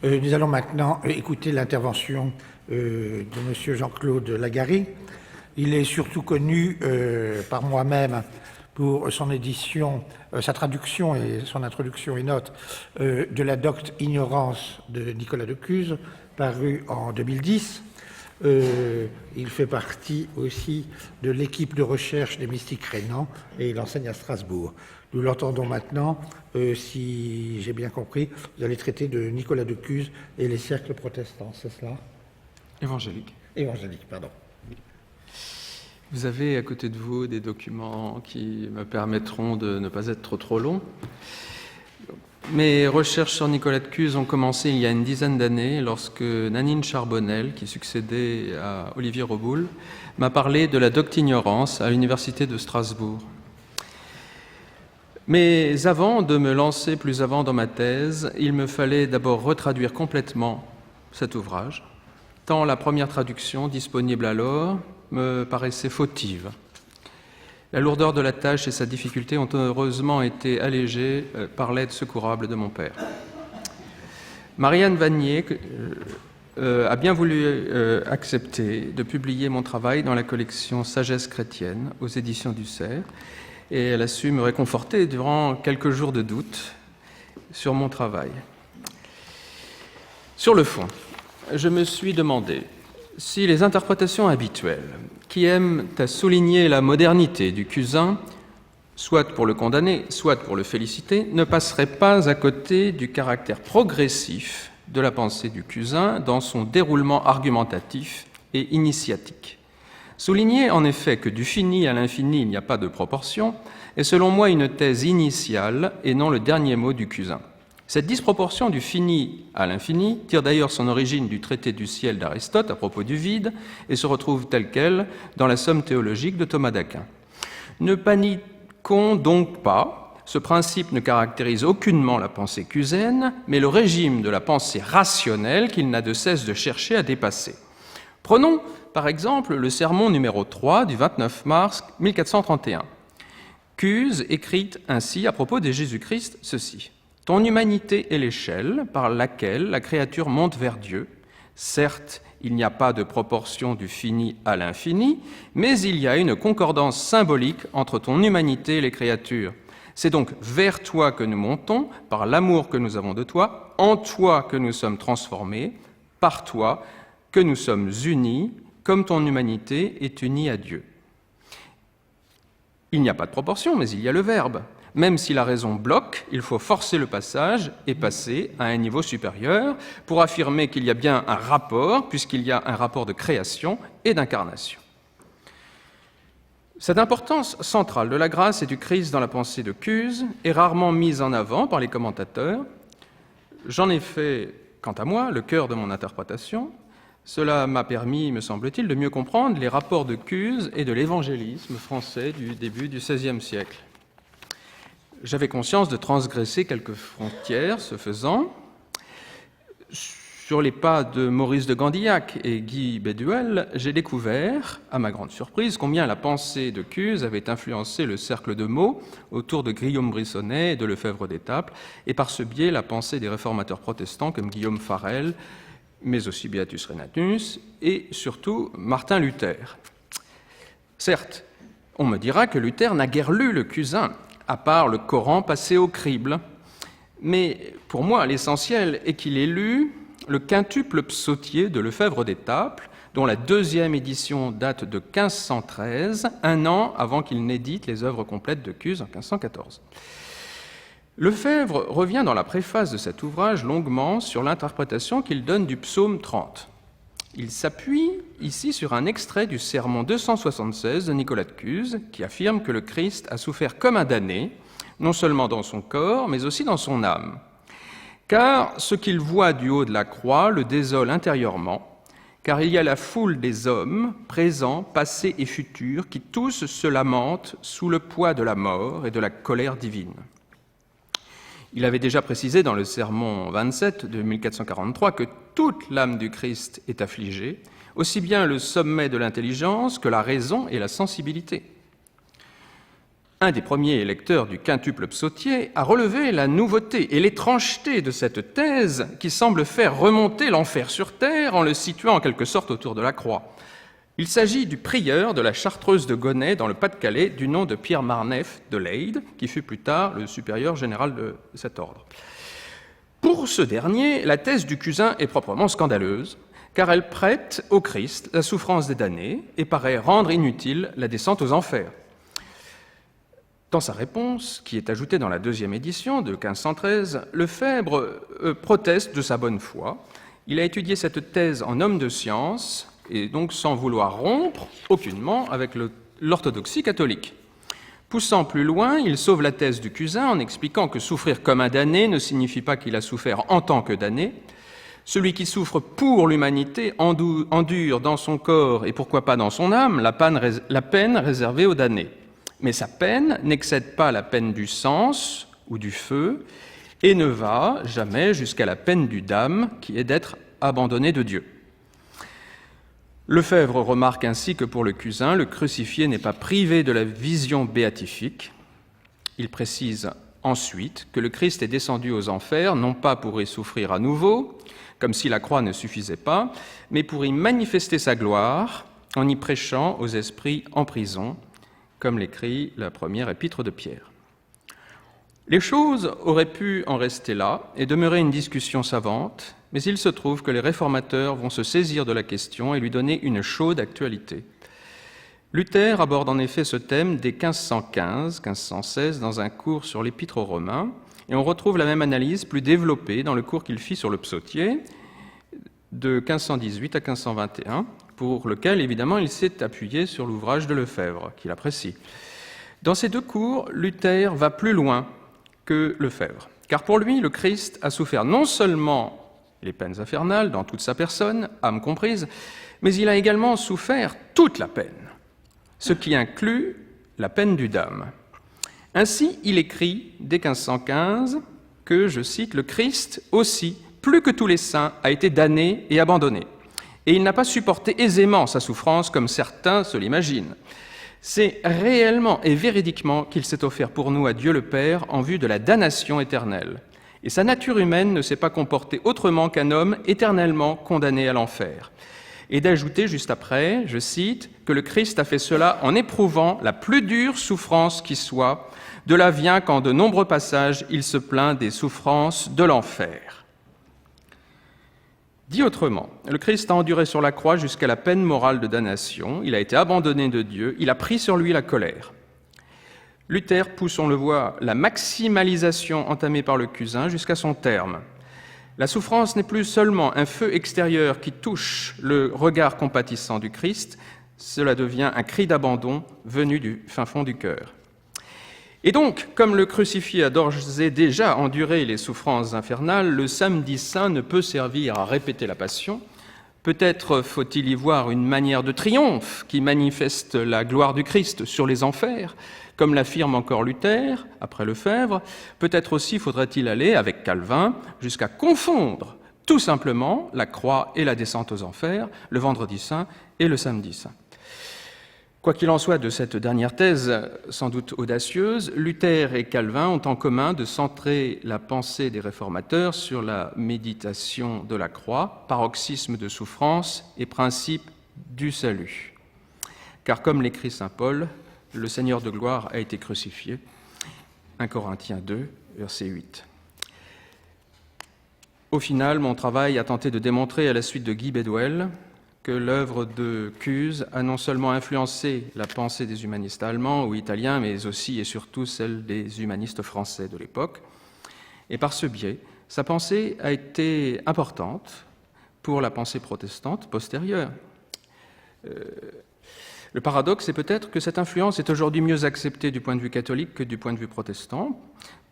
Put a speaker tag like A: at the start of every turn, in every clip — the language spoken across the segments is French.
A: Nous allons maintenant écouter l'intervention de M. Jean-Claude Lagary. Il est surtout connu par moi-même pour son édition, sa traduction et son introduction et notes de la Docte Ignorance de Nicolas de Cuse, paru en 2010. Il fait partie aussi de l'équipe de recherche des mystiques rénans et il enseigne à Strasbourg. Nous l'entendons maintenant. Si j'ai bien compris, vous allez traiter de Nicolas de Cuse et les siècles protestants, c'est cela?
B: Évangélique.
A: Évangélique, pardon.
B: Vous avez à côté de vous des documents qui me permettront de ne pas être trop longs. Mes recherches sur Nicolas de Cuse ont commencé il y a une dizaine d'années lorsque Nanine Charbonnel, qui succédait à Olivier Roboul, m'a parlé de la Docte Ignorance à l'Université de Strasbourg. Mais avant de me lancer plus avant dans ma thèse, il me fallait d'abord retraduire complètement cet ouvrage, tant la première traduction, disponible alors, me paraissait fautive. La lourdeur de la tâche et sa difficulté ont heureusement été allégées par l'aide secourable de mon père. Marianne Vanier a bien voulu accepter de publier mon travail dans la collection Sagesse chrétienne aux éditions du Cerf, et elle a su me réconforter durant quelques jours de doute sur mon travail. Sur le fond, je me suis demandé si les interprétations habituelles, qui aiment à souligner la modernité du Cusin, soit pour le condamner, soit pour le féliciter, ne passeraient pas à côté du caractère progressif de la pensée du Cusin dans son déroulement argumentatif et initiatique. Souligner en effet que du fini à l'infini il n'y a pas de proportion est selon moi une thèse initiale et non le dernier mot du Cusin. Cette disproportion du fini à l'infini tire d'ailleurs son origine du traité du ciel d'Aristote à propos du vide et se retrouve telle quelle dans la Somme théologique de Thomas d'Aquin. Ne paniquons donc pas, ce principe ne caractérise aucunement la pensée cusaine, mais le régime de la pensée rationnelle qu'il n'a de cesse de chercher à dépasser. Prenons par exemple le sermon numéro 3 du 29 mars 1431. Cuse écrit ainsi à propos de Jésus-Christ ceci. « Ton humanité est l'échelle par laquelle la créature monte vers Dieu. Certes, il n'y a pas de proportion du fini à l'infini, mais il y a une concordance symbolique entre ton humanité et les créatures. C'est donc vers toi que nous montons, par l'amour que nous avons de toi, en toi que nous sommes transformés, par toi que nous sommes unis, comme ton humanité est unie à Dieu. » Il n'y a pas de proportion, mais il y a le verbe. Même si la raison bloque, il faut forcer le passage et passer à un niveau supérieur pour affirmer qu'il y a bien un rapport, puisqu'il y a un rapport de création et d'incarnation. Cette importance centrale de la grâce et du Christ dans la pensée de Cuse est rarement mise en avant par les commentateurs. J'en ai fait, quant à moi, le cœur de mon interprétation. Cela m'a permis, me semble-t-il, de mieux comprendre les rapports de Cuse et de l'évangélisme français du début du XVIe siècle. J'avais conscience de transgresser quelques frontières, ce faisant. Sur les pas de Maurice de Gandillac et Guy Béduel, j'ai découvert, à ma grande surprise, combien la pensée de Cuse avait influencé le cercle de mots autour de Guillaume Brissonnet et de Lefebvre d'Étaples, et par ce biais la pensée des réformateurs protestants comme Guillaume Farel, mais aussi Beatus Renatus, et surtout Martin Luther. Certes, on me dira que Luther n'a guère lu le Cusin, à part le Coran passé au crible. Mais pour moi, l'essentiel est qu'il ait lu le quintuple psautier de Lefebvre d'Étaples, dont la deuxième édition date de 1513, un an avant qu'il n'édite les œuvres complètes de Cuse en 1514. Lefebvre revient dans la préface de cet ouvrage longuement sur l'interprétation qu'il donne du psaume 30. Il s'appuie ici sur un extrait du sermon 276 de Nicolas de Cuse qui affirme que le Christ a souffert comme un damné, non seulement dans son corps, mais aussi dans son âme. Car ce qu'il voit du haut de la croix le désole intérieurement, car il y a la foule des hommes, présents, passés et futurs, qui tous se lamentent sous le poids de la mort et de la colère divine. Il avait déjà précisé dans le sermon 27 de 1443 que toute l'âme du Christ est affligée, aussi bien le sommet de l'intelligence que la raison et la sensibilité. un des premiers lecteurs du quintuple psautier, a relevé la nouveauté et l'étrangeté de cette thèse qui semble faire remonter l'enfer sur terre en le situant en quelque sorte autour de la croix. Il s'agit du prieur de la Chartreuse de Gonnet dans le Pas-de-Calais du nom de Pierre Marneffe de Leyde, qui fut plus tard le supérieur général de cet ordre. Pour ce dernier, la thèse du Cusin est proprement scandaleuse, car elle prête au Christ la souffrance des damnés et paraît rendre inutile la descente aux enfers. Dans sa réponse, qui est ajoutée dans la deuxième édition de 1513, Lefebvre proteste de sa bonne foi. Il a étudié cette thèse en homme de science, et donc sans vouloir rompre aucunement avec l'orthodoxie catholique. Poussant plus loin, il sauve la thèse du Cusin en expliquant que souffrir comme un damné ne signifie pas qu'il a souffert en tant que damné. Celui qui souffre pour l'humanité endure dans son corps et pourquoi pas dans son âme la peine réservée aux damnés. Mais sa peine n'excède pas la peine du sens ou du feu et ne va jamais jusqu'à la peine du dam, qui est d'être abandonné de Dieu. Lefebvre remarque ainsi que pour le Cusin, le crucifié n'est pas privé de la vision béatifique. Il précise ensuite que le Christ est descendu aux enfers, non pas pour y souffrir à nouveau, comme si la croix ne suffisait pas, mais pour y manifester sa gloire en y prêchant aux esprits en prison, comme l'écrit la première épître de Pierre. Les choses auraient pu en rester là et demeurer une discussion savante, mais il se trouve que les réformateurs vont se saisir de la question et lui donner une chaude actualité. Luther aborde en effet ce thème dès 1515-1516 dans un cours sur l'Épître aux Romains, et on retrouve la même analyse plus développée dans le cours qu'il fit sur le psautier de 1518 à 1521, pour lequel évidemment il s'est appuyé sur l'ouvrage de Lefebvre, qu'il apprécie. Dans ces deux cours, Luther va plus loin que Lefebvre, car pour lui, le Christ a souffert non seulement les peines infernales dans toute sa personne, âme comprise, mais il a également souffert toute la peine, ce qui inclut la peine du dam. Ainsi, il écrit dès 1515 que, je cite, « Le Christ aussi, plus que tous les saints, a été damné et abandonné, et il n'a pas supporté aisément sa souffrance comme certains se l'imaginent. C'est réellement et véridiquement qu'il s'est offert pour nous à Dieu le Père en vue de la damnation éternelle. Et sa nature humaine ne s'est pas comportée autrement qu'un homme éternellement condamné à l'enfer. » Et d'ajouter juste après, je cite, que le Christ a fait cela en éprouvant la plus dure souffrance qui soit. De là vient qu'en de nombreux passages, il se plaint des souffrances de l'enfer. Dit autrement, le Christ a enduré sur la croix jusqu'à la peine morale de damnation, il a été abandonné de Dieu, il a pris sur lui la colère. Luther pousse, on le voit, la maximalisation entamée par le Cusin jusqu'à son terme. La souffrance n'est plus seulement un feu extérieur qui touche le regard compatissant du Christ, cela devient un cri d'abandon venu du fin fond du cœur. Et donc, comme le crucifié a d'ores et déjà enduré les souffrances infernales, le samedi saint ne peut servir à répéter la passion. Peut-être faut-il y voir une manière de triomphe qui manifeste la gloire du Christ sur les enfers, comme l'affirme encore Luther, après Lefebvre. Peut-être aussi faudrait-il aller, avec Calvin, jusqu'à confondre tout simplement la croix et la descente aux enfers, le vendredi saint et le samedi saint. Quoi qu'il en soit de cette dernière thèse, sans doute audacieuse, Luther et Calvin ont en commun de centrer la pensée des réformateurs sur la méditation de la croix, paroxysme de souffrance et principe du salut. Car comme l'écrit saint Paul, le Seigneur de gloire a été crucifié. 1 Corinthiens 2, verset 8. Au final, mon travail a tenté de démontrer à la suite de Guy Bedwell que l'œuvre de Cuse a non seulement influencé la pensée des humanistes allemands ou italiens, mais aussi et surtout celle des humanistes français de l'époque. Et par ce biais, sa pensée a été importante pour la pensée protestante postérieure. Le paradoxe est peut-être que cette influence est aujourd'hui mieux acceptée du point de vue catholique que du point de vue protestant.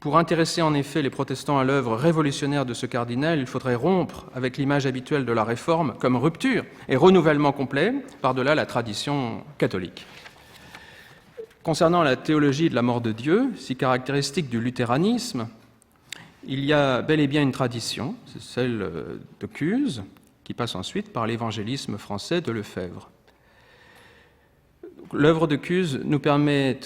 B: Pour intéresser en effet les protestants à l'œuvre révolutionnaire de ce cardinal, il faudrait rompre avec l'image habituelle de la Réforme comme rupture et renouvellement complet par-delà la tradition catholique. Concernant la théologie de la mort de Dieu, si caractéristique du luthéranisme, il y a bel et bien une tradition, c'est celle de Cuse, qui passe ensuite par l'évangélisme français de Lefebvre. L'œuvre de Cuse nous permet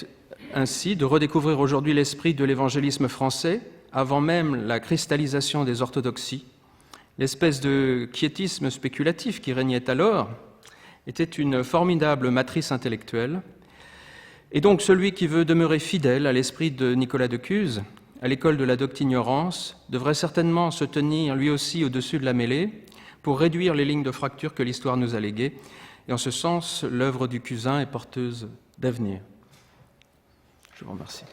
B: ainsi de redécouvrir aujourd'hui l'esprit de l'évangélisme français, avant même la cristallisation des orthodoxies. L'espèce de quiétisme spéculatif qui régnait alors était une formidable matrice intellectuelle. Et donc celui qui veut demeurer fidèle à l'esprit de Nicolas de Cuse, à l'école de la doctignorance, devrait certainement se tenir lui aussi au-dessus de la mêlée pour réduire les lignes de fracture que l'histoire nous a léguées. Et en ce sens, l'œuvre du Cusin est porteuse d'avenir. Je vous remercie.